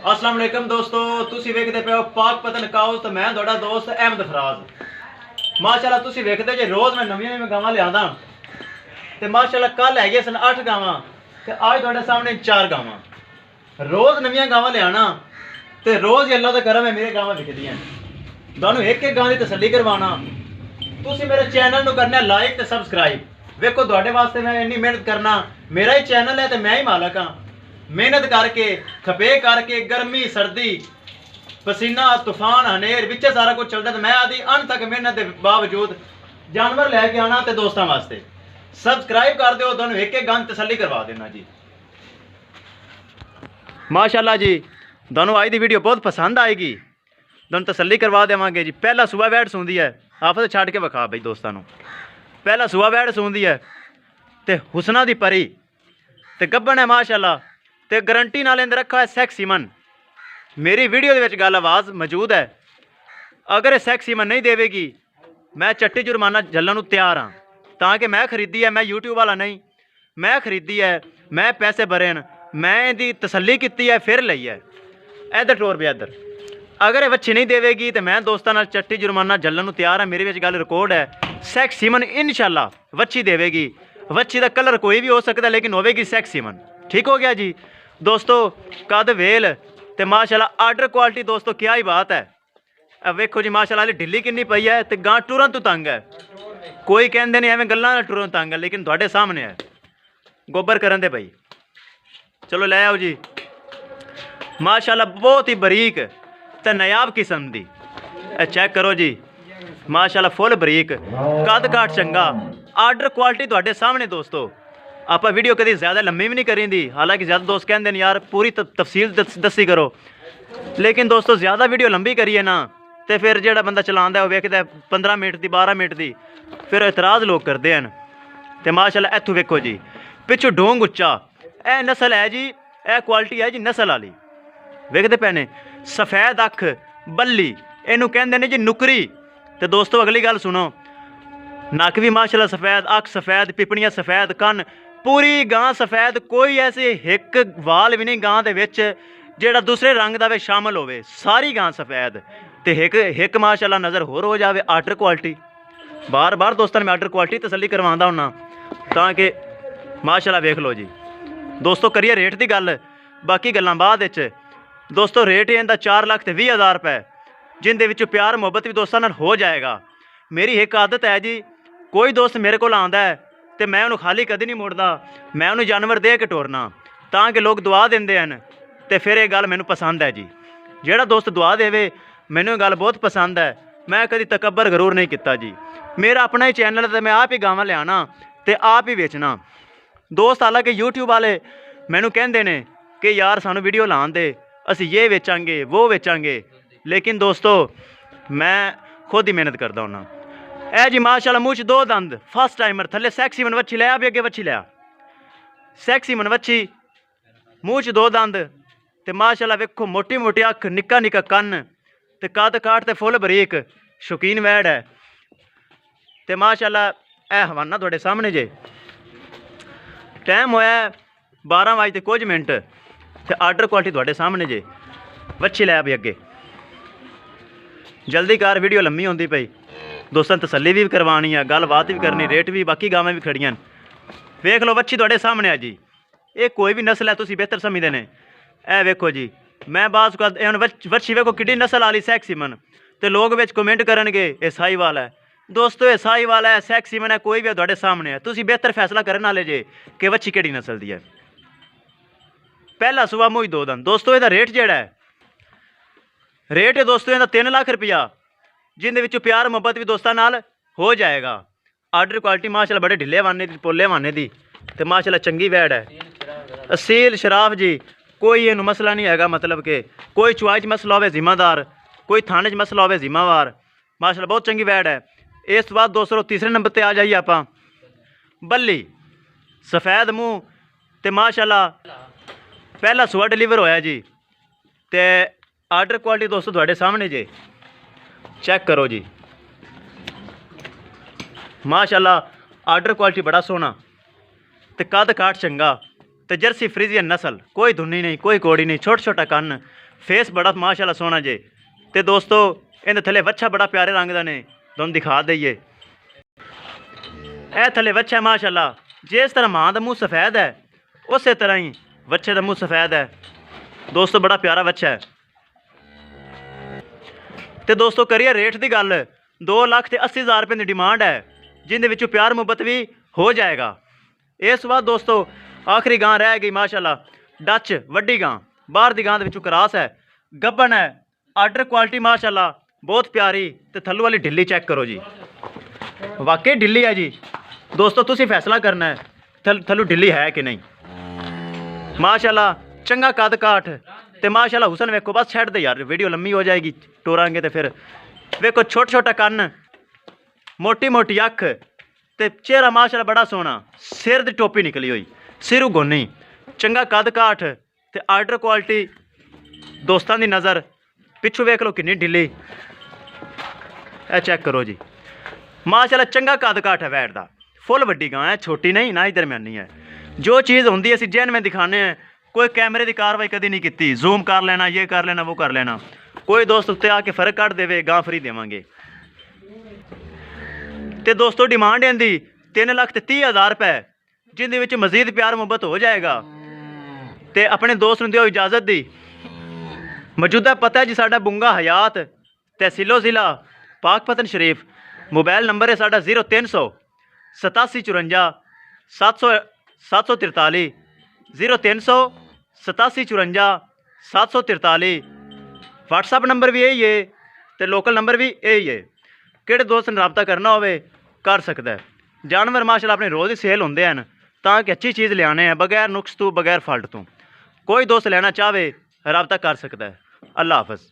अस्सलाम वालेकुम दोस्तों, तुसी वेखदे पे हो पाक पतन काउस ते मैं तुहाडा दोस्त अहमद फराज। माशाल्लाह तुसी वेखदे जे रोज़ मैं नवीं गावां लिआंदा ते माशाल्लाह कल हैगे सन 8 गावां ते अज तुहाडे सामने 4 गावां। रोज़ नवीं गावां लिआना ते रोज़ ही अल्लाह दा करम है मेरे गावां विकदियां। तुहानू एक गां दी तसल्ली करवाना। तुसी मेरे चैनल नू करना लाइक ते सबसक्राइब। वेखो तुहाडे वास्ते मैं इन्नी मेहनत करना, मेरा ही चैनल है ते मैं ही मालक हाँ। मेहनत करके खपे करके गर्मी सर्दी पसीना तूफान हनेर बिच सारा कुछ चलता, तो मैं आदि अंत तक मेहनत के बावजूद जानवर लैके आना ते दोस्तों वास्ते। सबसक्राइब कर दो, तुहानू एक एक गन तसल्ली करवा देना जी। माशाल्लाह जी, तुहानू अज दी वीडियो बहुत पसंद आएगी, तुहानू तसल्ली करवा देवांगे जी। पहला सुबह वैड़ सूंदी है, आफत छड़ के विखा बई दोस्तों। पहला सुबह वैड़ सूंदी है ते हुसना दी परी ते गब्बन है माशाल्लाह ते गारंटी नाल इंदे रखा है सैक्सीमन। मेरी वीडियो दे विच गल आवाज़ मौजूद है। अगर सैक्सीमन नहीं देवेगी मैं चट्टी जुर्माना झल्लण नूं तैयार हाँ, ताकि मैं खरीदी है, मैं यूट्यूब वाला नहीं, मैं खरीदी है, मैं पैसे भरे न, मैं इहदी तसल्ली की है फिर लई है। इधर टोर पे इधर अगर वच्छी नहीं देवेगी तो मैं दोस्तों नाल चट्टी जुर्माना झल्लण नूं तैयार हाँ। मेरे विच गल रिकॉर्ड है। सैक्सीमन इंशाल्लाह वच्छी देवेगी। वच्छी का कलर कोई भी हो सकता है लेकिन होवेगी सैक्सीमन। ठीक हो गया जी दोस्तों। कद वेल ते माशाल्लाह आर्डर क्वालिटी दोस्तों क्या ही बात है। अब वेखो जी माशाल्लाह ढिली किन्नी पई है ते गां टुरन तो तंग है। कोई कहते नहीं एवं गल्लां नाल टुरन तंग है, लेकिन तुहाडे सामने है गोबर करन दे भाई। चलो लै आओ जी। माशाल्लाह बहुत ही बरीक ते नायाब किस्म दी चेक करो जी। माशाल्लाह फुल बरीक कद काट चंगा आर्डर क्वालिटी तुहाडे सामने दोस्तों। आप वीडियो कभी ज़्यादा लम्मी भी नहीं करी, हालांकि ज़्यादा दोस्त कहते हैं यार पूरी तफसील दसी करो, लेकिन दोस्तों ज़्यादा वीडियो लंबी करिए ना तो फिर जो बंदा चलाता है वह वेखता 15 मिनट की 12 मिनट की, फिर एतराज़ लोग करते हैं। तो माशाल्लाह इत्थों वेखो जी पिछों डोंग उच्चा, यह नस्ल है जी, यह क्वालिटी है जी नस्ल वाली। वेखते पे ने सफ़ैद अख बल्ली इनू कहते हैं जी नुकरी। तो दोस्तों अगली गल सुनो, नक भी माशाल्लाह सफ़ैद, अख सफ़ैद, पिपड़ियाँ सफ़ैद, कन पूरी गां सफ़ैद, कोई ऐसे एक वाल भी नहीं गां दे विच जेड़ा दूसरे रंग का शामिल होवे, सारी गां सफ़ैद। तो एक माशाल्लाह नज़र होर हो जाए आर्डर क्वालिटी। बार बार दोस्तों मैं आर्डर क्वालिटी तसल्ली करवांदा हुन्ना ताकि माशाल्लाह वेख लो जी। दोस्तों करिए रेट की गल, बाकी गल्लां बाद विच। दोस्तों रेट इहदा 4,20,000 रुपए, जिंदे विच प्यार मुहब्बत भी दोस्तों नाल हो जाएगा। मेरी एक आदत है जी, कोई दोस्त मेरे को आंदा है तो मैं उन्होंने खाली कभी नहीं मुड़दा, मैं उन्होंने जानवर दे के टोरना ताकि लोग दुआ देंदे हैं। तो फिर ये गल मैनू पसंद है जी। जेड़ा दोस्त दुआ देवे मैनू गल बहुत पसंद है। मैं कभी तकबर गरूर नहीं किया जी। मेरा अपना ही चैनल है तो मैं आप ही गावां लियाना तो आप ही बेचना। दोस्त हालांकि यूट्यूब वाले मैनू कहते हैं कि यार सानू वीडियो लान दे, असी ये बेचांगे वो बेचांगे, लेकिन दोस्तों मैं खुद ही मेहनत करता हूँ। ए जी माशाल्लाह मूँह च 2 दंद, फर्स्ट टाइमर, थले सैक्सीमन वच्छी लिया, भी अगे वच्छी लिया, सैक्सीमन वच्छी, मूँह च 2 दंद ते माशाल्लाह वेखो मोटी मोटी अख, निक्का निक्का कन ते कद काट ते फुल बरीक शौकीन वैड़ है। ते माशाल्लाह ए हवाना थोड़े सामने जे। टाइम होया 12 बज ते कुछ मिनट ते आर्डर क्वालिटी थोड़े सामने जे। वच्छी लिया भी अगे, जल्दी कर वीडियो लम्मी होंदी पई, दोस्तों तसल्ली भी करवानी है, गलबात भी करनी, रेट भी, बाकी गावां भी खड़ियां। वेख लो वच्छी तुहाडे सामने है जी। ये कोई भी नस्ल है तुसीं बेहतर समझदे ने। ए वेखो जी मैं बास वच्छी वेखो किड्डी नस्ल वाली सैक्सीमन, तो लोग विच कमेंट करनगे ये साहीवाल है। दोस्तों ये साहीवाल है, सैक्सीमन है, कोई भी तुहाडे सामने है, तुसीं बेहतर फैसला करन वाले जे कि वच्छी किहड़ी नस्ल दी है। पहला सुबह मूँह 2 दंद। दोस्तों इहदा रेट जिहड़ा है, रेट है दोस्तों इहदा 3 लाख रुपया, जिंदे विचों प्यार मुहब्बत भी दोस्तों नाल हो जाएगा। आर्डर क्वालिटी माशाल्लाह बड़े ढिले वाने दी, पोले वाने दी, तो माशाल्लाह चंगी वैड़ है, असील शराफ जी। कोई इनू मसला नहीं हैगा, मतलब कि कोई चुआई च मसला होवे जिम्मेदार, कोई थाने च मसला होवे जिम्मेवार। माशाल्लाह बहुत चंगी वैड़ है। इस तो बाद दोस्तों तीसरे नंबर पर आ जाइए आप, बल्ली सफ़ैद मूँह तो माशाल्लाह पहला सुबह डिलीवर होया जी। तो आर्डर क्वालिटी दोस्तों थोड़े सामने जे, चेक करो जी। माशाल्लाह आर्डर क्वालिटी बड़ा सोहना ते कद काट चंगा ਤੇ ਜਰਸੀ ਫਰੀਜ਼ੀਅਨ ਨਸਲ, ਕੋਈ ਧੁੰਨੀ ਨਹੀਂ, ਕੋਈ ਕੋੜੀ ਨਹੀਂ, ਛੋਟਾ ਛੋਟਾ ਕੰਨ, ਫੇਸ ਬੜਾ ਮਾਸ਼ਾਅੱਲਾ ਸੋਹਣਾ ਜੇ। ਤੇ ਦੋਸਤੋ ਇਹਦੇ ਥੱਲੇ ਵੱਛਾ ਬੜਾ ਪਿਆਰੇ ਰੰਗ ਦਾ ਨੇ, ਤੁਹਾਨੂੰ ਦਿਖਾ ਦਈਏ। ਇਹ ਥੱਲੇ ਵੱਛਾ ਮਾਸ਼ਾਅੱਲਾ, ਜਿਸ ਤਰ੍ਹਾਂ ਮਾਂ ਦਾ ਮੂੰਹ ਸਫੈਦ ਹੈ ਉਸੇ ਤਰ੍ਹਾਂ ਹੀ ਵੱਛੇ ਦਾ ਮੂੰਹ ਸਫੈਦ ਹੈ। ਦੋਸਤੋ ਬੜਾ ਪਿਆਰਾ ਵੱਛਾ ਹੈ। ਤੇ ਦੋਸਤੋ ਕਰੀਏ ਰੇਟ ਦੀ ਗੱਲ, 2,80,000 ਰੁਪਏ ਦੀ ਡਿਮਾਂਡ ਹੈ, ਜਿੰਦੇ ਵਿੱਚੋਂ ਪਿਆਰ ਮੁਹੱਬਤ ਵੀ ਹੋ ਜਾਏਗਾ। ਇਸ ਵਾਰ ਦੋਸਤੋ ਆਖਰੀ ਗਾਂ ਰਹਿ ਗਈ ਮਾਸ਼ਾਅੱਲਾ, ਡੱਚ ਵੱਡੀ ਗਾਂ, ਬਾਹਰ ਦੀ ਗਾਂ ਦੇ ਵਿੱਚੋਂ ਕਰਾਸ ਹੈ, ਗੱਬਨ ਹੈ, ਆਰਡਰ ਕੁਆਲਿਟੀ ਮਾਸ਼ਾਅੱਲਾ ਬਹੁਤ ਪਿਆਰੀ। ਤੇ ਥੱਲੋਂ ਵਾਲੀ ਢਿੱਲੀ ਚੈੱਕ ਕਰੋ ਜੀ, ਵਾਕਈ ਢਿੱਲੀ ਹੈ ਜੀ। ਦੋਸਤੋ ਤੁਸੀਂ ਫੈਸਲਾ ਕਰਨਾ ਹੈ ਥੱਲੋਂ ਢਿੱਲੀ ਹੈ ਕਿ ਨਹੀਂ। ਮਾਸ਼ਾਅੱਲਾ ਚੰਗਾ ਕੱਦ ਕਾਠ ਤੇ ਮਾਸ਼ਾਅੱਲਾ ਹੁਸਨ ਵੇਖੋ। ਬਸ ਛੱਡ ਦੇ ਯਾਰ, ਵੀਡੀਓ ਲੰਮੀ ਹੋ ਜਾਏਗੀ, ਟੋਰਾਂਗੇ ਤੇ ਫਿਰ। ਵੇਖੋ ਛੋਟਾ ਛੋਟਾ ਕੰਨ, ਮੋਟੀ ਮੋਟੀ ਅੱਖ ਤੇ ਚਿਹਰਾ ਮਾਸ਼ਾਅੱਲਾ ਬੜਾ ਸੋਹਣਾ, ਸਿਰ ਦੀ ਟੋਪੀ ਨਿਕਲੀ ਹੋਈ, ਸਿਰ ਉਗੋਨੀ, ਚੰਗਾ ਕੱਦ ਕਾਠ ਤੇ ਆਰਡਰ ਕੁਆਲਿਟੀ। ਦੋਸਤਾਂ ਦੀ ਨਜ਼ਰ ਪਿੱਛੋਂ ਵੇਖ ਲਓ ਕਿੰਨੀ ਢਿੱਲੀ, ਇਹ ਚੈੱਕ ਕਰੋ ਜੀ। ਮਾਸ਼ਾਅੱਲਾ ਚੰਗਾ ਕੱਦ ਕਾਠ ਹੈ ਵੈਟ ਦਾ, ਫੁੱਲ ਵੱਡੀ ਗਾਂ ਹੈ, ਛੋਟੀ ਨਹੀਂ ਨਾ ਹੀ ਦਰਮਿਆਨੀ ਹੈ। ਜੋ ਚੀਜ਼ ਹੁੰਦੀ ਅਸੀਂ ਜੈਨ में दिखाने हैं, कोई कैमरे की कार्रवाई कभी नहीं की, जूम कर लेना, ये कर लेना, वो कर लेना। कोई दोस्त उत्ते आके फर्क कट देवे, गां फ्री देवांगे। तो दोस्तों डिमांड इहदी 3,30,000 रुपए, जिंदे विच मजीद प्यार मुहब्बत हो जाएगा। तो अपने दोस्त नूं दिओ इजाजत दी। मौजूदा पता है जी साडा बुंगा हयात, तहसीलो ज़िला पाकपतन शरीफ। मोबाइल नंबर है साडा 0300 87 54 743, 0300 87 54 743। व्हाट्सअप नंबर भी यही है तो लोकल नंबर भी यही है। किहड़े दोस्त ने रबता करना होवे कर सकता है। जानवर माशाअल्लाह अपने रोज़ ही सेल होंदे हैं ताकि अच्छी चीज़ लियाने हैं, बगैर नुक्स तो बगैर फल्ट तो। कोई दोस्त लेना चाहे रबता कर सकता है। अल्लाह हाफ़िज़।